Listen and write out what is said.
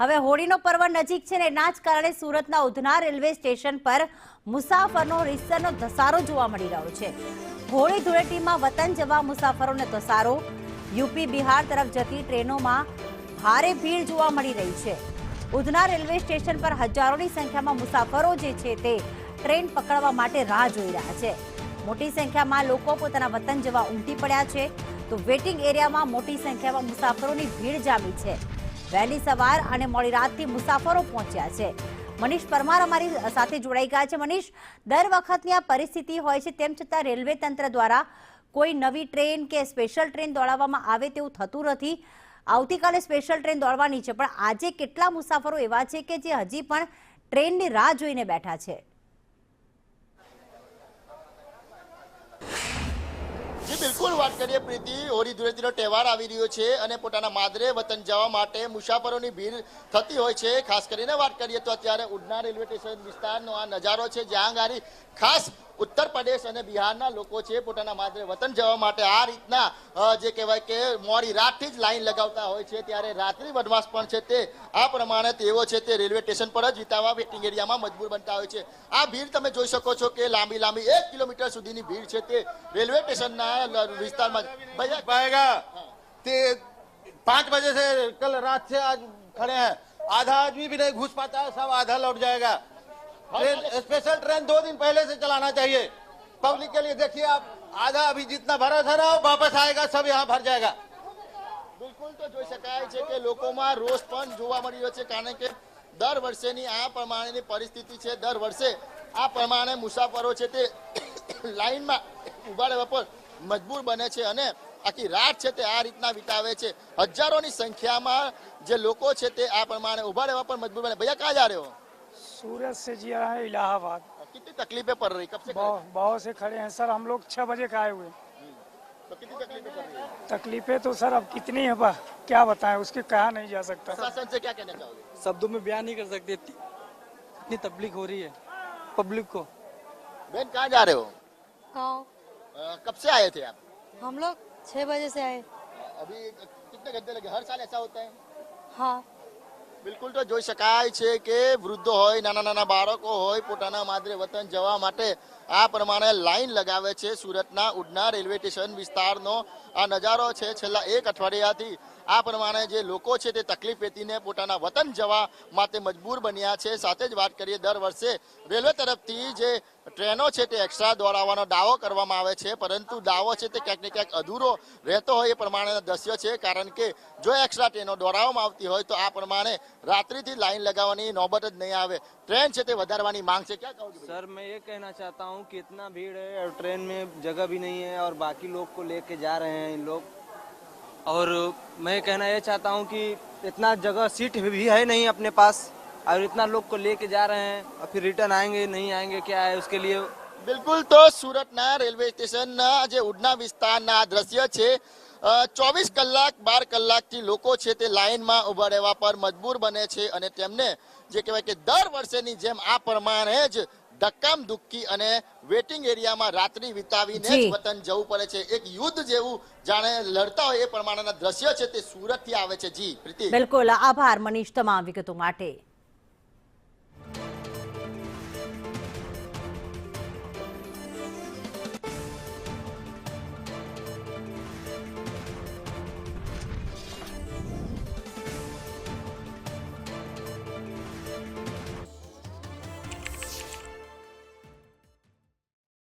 હવે હોળીનો પર્વ નજીક છે ને એના જ કારણે સુરતના ઉધના રેલવે સ્ટેશન પર મુસાફરનો રીતસરનો ધસારો જોવા મળી રહ્યો છે। હોળી ધૂળેટીમાં વતન જવા મુસાફરોને ધસારો। યુપી બિહાર તરફ જતી ટ્રેનોમાં ભારે ભીડ જોવા મળી રહી છે। ઉધના રેલવે સ્ટેશન પર હજારોની સંખ્યામાં મુસાફરો જે છે તે ટ્રેન પકડવા માટે રાહ જોઈ રહ્યા છે। મોટી સંખ્યામાં લોકો પોતાના વતન જવા ઉમટી પડ્યા છે તો વેટિંગ એરિયામાં મોટી સંખ્યામાં મુસાફરોની ભીડ જામી છે। વહેલી સવાર અને મોડી રાતથી મુસાફરો પહોંચ્યા છે। મનીષ પરમાર અમારી સાથે જોડાઈ ગયા છે। મનીષ, દર વખતની આ પરિસ્થિતિ હોય છે, તેમ છતાં રેલવે તંત્ર દ્વારા કોઈ નવી ટ્રેન કે સ્પેશિયલ ટ્રેન દોડાવવામાં આવે તેવું થતું નથી। આવતીકાલે સ્પેશિયલ ટ્રેન દોડવાની છે, પણ આજે કેટલા મુસાફરો એવા છે કે જે હજી પણ ટ્રેનની રાહ જોઈને બેઠા છે? जी बिल्कुल बात करिए प्रीति, होली धूळेटीनो तहेवार आवी रह्यो छे अने पोताना मादरे वतन जवा माटे मुसाफरोनी भीड़ थती होय छे। खास करीने वात करिए तो अत्यारे उधना रेलवे स्टेशन विस्तारनो आ नजारो छे, ज्यां गाड़ी खास उत्तर प्रदेश અને બિહારના લોકો છે પોતાના માદરે વતન જવા માટે આ રીતના જે કહેવાય કે મોડી રાતથી જ લાઈન લગાવતા હોય છે। ત્યારે રાત્રિ વનવાસ પણ છે તે આ પ્રમાણે તેઓ છે તે રેલવે સ્ટેશન પર જ વિતાવવા વેટિંગ એરિયામાં મજબૂર બનતા હોય છે। આ ભીડ તમે જોઈ શકો છો કે લાંબી 1 કિલોમીટર સુધીની ભીડ છે તે રેલવે સ્ટેશનના વિસ્તારમાં पाएगा। 5 बजे से कल रात से आज खड़े हैं, आधा आदमी भी नहीं घुस पाता है, सब आधा लौट जाएगा। स्पेशल ट्रेन 2 दिन पहले से चलाना चाहिए पब्लिक के लिए। देखिए आप, आधा अभी जितना भरा था ना वापस आएगा, सब यहाँ भर जाएगा। બિલકુલ તો જોઈ શકાય છે કે લોકોમાં રોષ પણ જોવા મળી રહ્યો છે, કારણ કે દર વર્ષેની આ પ્રમાણેની પરિસ્થિતિ છે। દર વર્ષે આ પ્રમાણે મુસાફરો છે તે લાઈનમાં ઉભા રહેવા પર મજબૂર બને છે અને આખી રાત છે તે આ રીતના વિતાવે છે। હજારોની સંખ્યામાં જે લોકો છે તે આ પ્રમાણે ઉભા રહેવા पर मजबूर बने। भैया कहाँ जा रहे हो? सूरत से जी आए हैं इलाहाबाद। कितनी तकलीफें पड़ रही? कब से बहुत से खड़े हैं सर, हम लोग 6 बजे का आए हुए। तो कितनी तकलीफें पड़ रही है? तकलीफें तो सर अब कितनी है, क्या बताएं, उसके कहा नहीं जा सकता। प्रशासन से क्या कहना चाहोगे? शब्दों में बयान नहीं कर सकते, इतनी तकलीफ हो रही है पब्लिक को। बहन कहाँ जा रहे हो? गाँव। कब से आए थे आप? हम लोग 6 बजे से आए। अभी कितने घंटे लगे? हर साल ऐसा होता है? हाँ। બિલકુલ તો જોઈ શકાય છે કે વૃદ્ધો હોય, નાના નાના બાળકો હોય, પોતાના માદરે વતન જવા માટે આ પ્રમાણે લાઈન લગાવે છે। સુરતના ઉધના રેલવે સ્ટેશન વિસ્તારનો આ નજારો છે। છેલ્લા 1 અઠવાડિયાથી આ પ્રમાણે જે લોકો છે તે તકલીફ વેઠીને પોતાના વતન જવા માટે મજબૂર બન્યા છે। સાથે જ વાત કરીએ, દર વર્ષે રેલવે તરફથી જે ટ્રેનો છે તે એક્સ્ટ્રા દોડાવવાનો દાવો કરવામાં આવે છે, પરંતુ દાવો છે તે ક્યાંક ને ક્યાંક અધૂરો રહેતો હોય એ પ્રમાણેના દ્રશ્ય છે। કારણ કે જો એક્સ્ટ્રા ટ્રેનો દોડાવવામાં આવતી હોય તો આ પ્રમાણે રાત્રિથી લાઈન लगावानी नौबत ज नहीं आवे, ट्रेन से ते वधारवानी मांग से। क्या कहोगे? सर मैं ये कहना चाहता हूँ कि इतना भीड़ है और ट्रेन में जगह भी नहीं है और बाकी लोग को लेके जा रहे हैं इन लोग। और मैं कहना ये चाहता हूँ कि इतना जगह सीट भी है नहीं अपने पास, और इतना लोग को लेके जा रहे हैं और फिर रिटर्न आएंगे नहीं आएंगे, क्या है उसके लिए। बिल्कुल तो सूरतना रेलवे स्टेशन जे उधना विस्तारना दृश्य छे। 24 કલાક 12 કલાકથી લોકો છે તે લાઈનમાં ઉભા રહેવા પર મજબૂર બને છે અને તેમને જે કહેવાય કે દર વર્ષેની જેમ આ પ્રમાણે જ ધક્કામ ધુક્કી અને વેટિંગ એરિયામાં રાત્રિ વિતાવીને જ વતન જવું પડે છે। એક યુદ્ધ જેવું જાણે લડતા હોય એ પ્રમાણેના દ્રશ્ય છે તે સુરતથી આવે છે। જી પ્રીતિ। બિલકુલ, આભાર મનીષ તમામ વિગતો માટે।